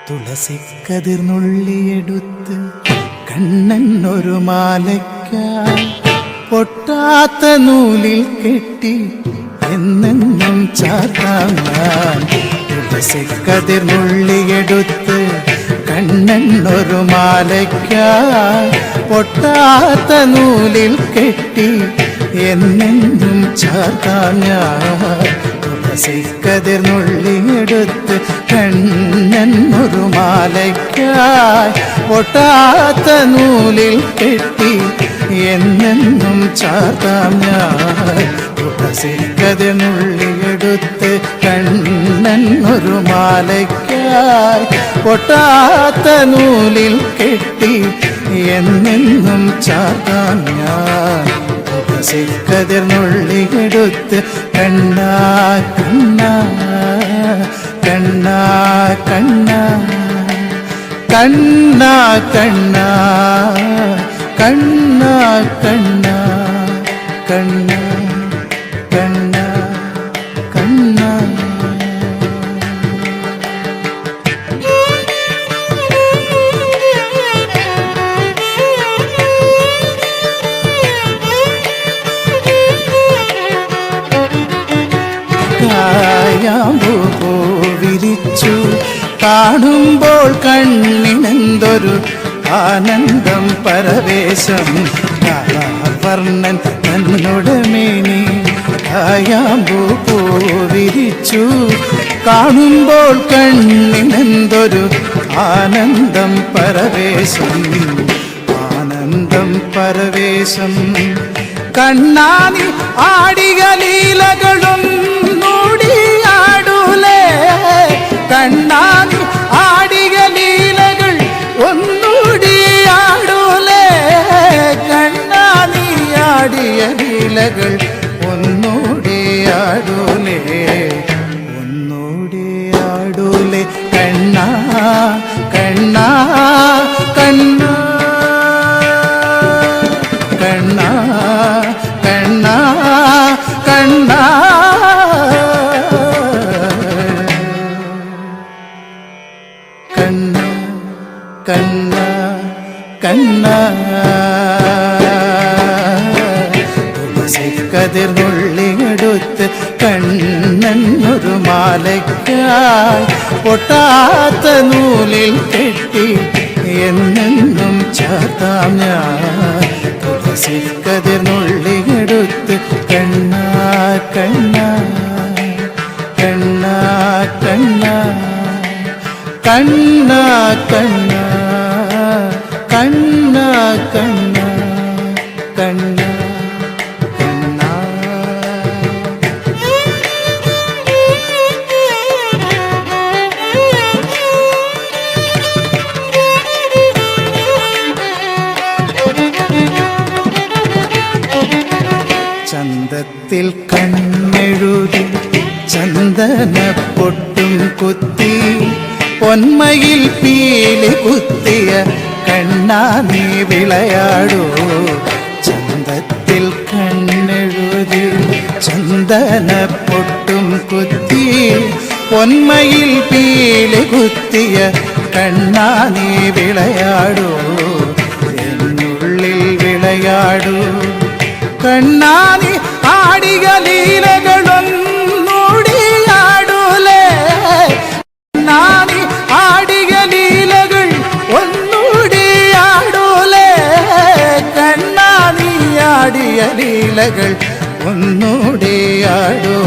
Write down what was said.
തുളസിക്കതിർന്നുള്ളിയെടുത്ത് കണ്ണൻ ഒരു മാലയ്ക്കായി പൊട്ടാത്ത നൂലിൽ കെട്ടി എന്നെന്നും ചാർത്താം ഞാൻ. തുളസിക്കതിർന്നുള്ളിയെടുത്ത് കണ്ണൻ ഒരു മാലയ്ക്കായി പൊട്ടാത്ത നൂലിൽ കെട്ടി എന്നെന്നും ചാർത്താം ഞാൻ. തുളസിക്കതിർന്നുള്ളിയെടുത്ത് കണ്ണൻ ഒരു മാലയ്ക്കായി പൊട്ടാത്ത നൂലിൽ കെട്ടി എന്നെന്നും ചാർത്താം ഞാൻ. തുളസിക്കതിർന്നുള്ളിയെടുത്ത് കണ്ണൻ ഒരു മാലയ്ക്കായി പൊട്ടാത്ത നൂലിൽ കെട്ടി എന്നെന്നും ചാർത്താം ഞാൻ. തുളസിക്കതിർന്നുള്ളിയെടുത്ത് കണ്ണാ കണ്ണാ കണ്ണാ കണ്ണാ കണ്ണാ കണ്ണാ കണ്ണാ കണ്ണാ കണ്ണാ കണ്ണാ കണ്ണാ. കായാമ്പൂ വിരിച്ചു കാണുമ്പോൾ കണ്ണിനെന്തൊരു ആനന്ദം പരവേശം. വർണ്ണൻ തന്നോട് മേനി കായാമ്പൂ വിരിച്ചു കാണുമ്പോൾ കണ്ണിനെന്തൊരു ആനന്ദം പരവേശം. ആനന്ദം പരവേശം. കണ്ണാനി ആടിയ ലീലകളും ആടൂലേ. കണ്ണാനി ആടിയ ലീലകൾ ഒന്നൂടി ആടൂലേ. കണ്ണാനി ആടിയ ലീലകൾ ഒന്നൂടി ആടൂലേ. ഒന്നൂടി ആടൂലേ. കണ്ണാ കണ്ണാ കണ്ണാ കണ്ണാ കണ്ണാ കണ്ണാ കണ്ണാ കണ്ണാ കണ്ണാ. തുളസിക്കതിർന്നുള്ളിയെടുത്ത് കണ്ണൻ ഒരു മാലയ്ക്കായി പൊട്ടാത്ത നൂലിൽ കെട്ടി എന്നെന്നും ചാർത്താം ഞാൻ. തുളസിക്കതിർന്നുള്ളിയെടുത്ത് കണ്ണാ കണ്ണാ കണ്ണാ കണ്ണാ കണ്ണാ കണ്ണാ കണ്ണാ കണ്ണാ കണ്ണാ കണ്ണാ. ചന്തത്തിൽ കണ്ണെഴുതി ചന്ദനപ്പൊട്ടും കുത്തി പൊന്മയിൽ പീലി കുത്തിയ കണ്ണാ നീ വിളയാടൂ. ചന്തത്തിൽ കണ്ണെഴുതി ചന്ദനപ്പൊട്ടും കുത്തി പൊന്മയിൽ പീലി കുത്തിയ കണ്ണാ നീ വിളയാടൂ. എന്നുള്ളിൽ വിളയാടൂ. കണ്ണാനി ആടിയ ലീലകളൊന്നൂടി ആടൂലേ. കണ്ണാനി ആടിയ ലീലകൾ ഒന്നൂടി ആടൂലേ. കണ്ണാനി ആടിയ ലീലകൾ ഒന്നൂടി ആടൂ.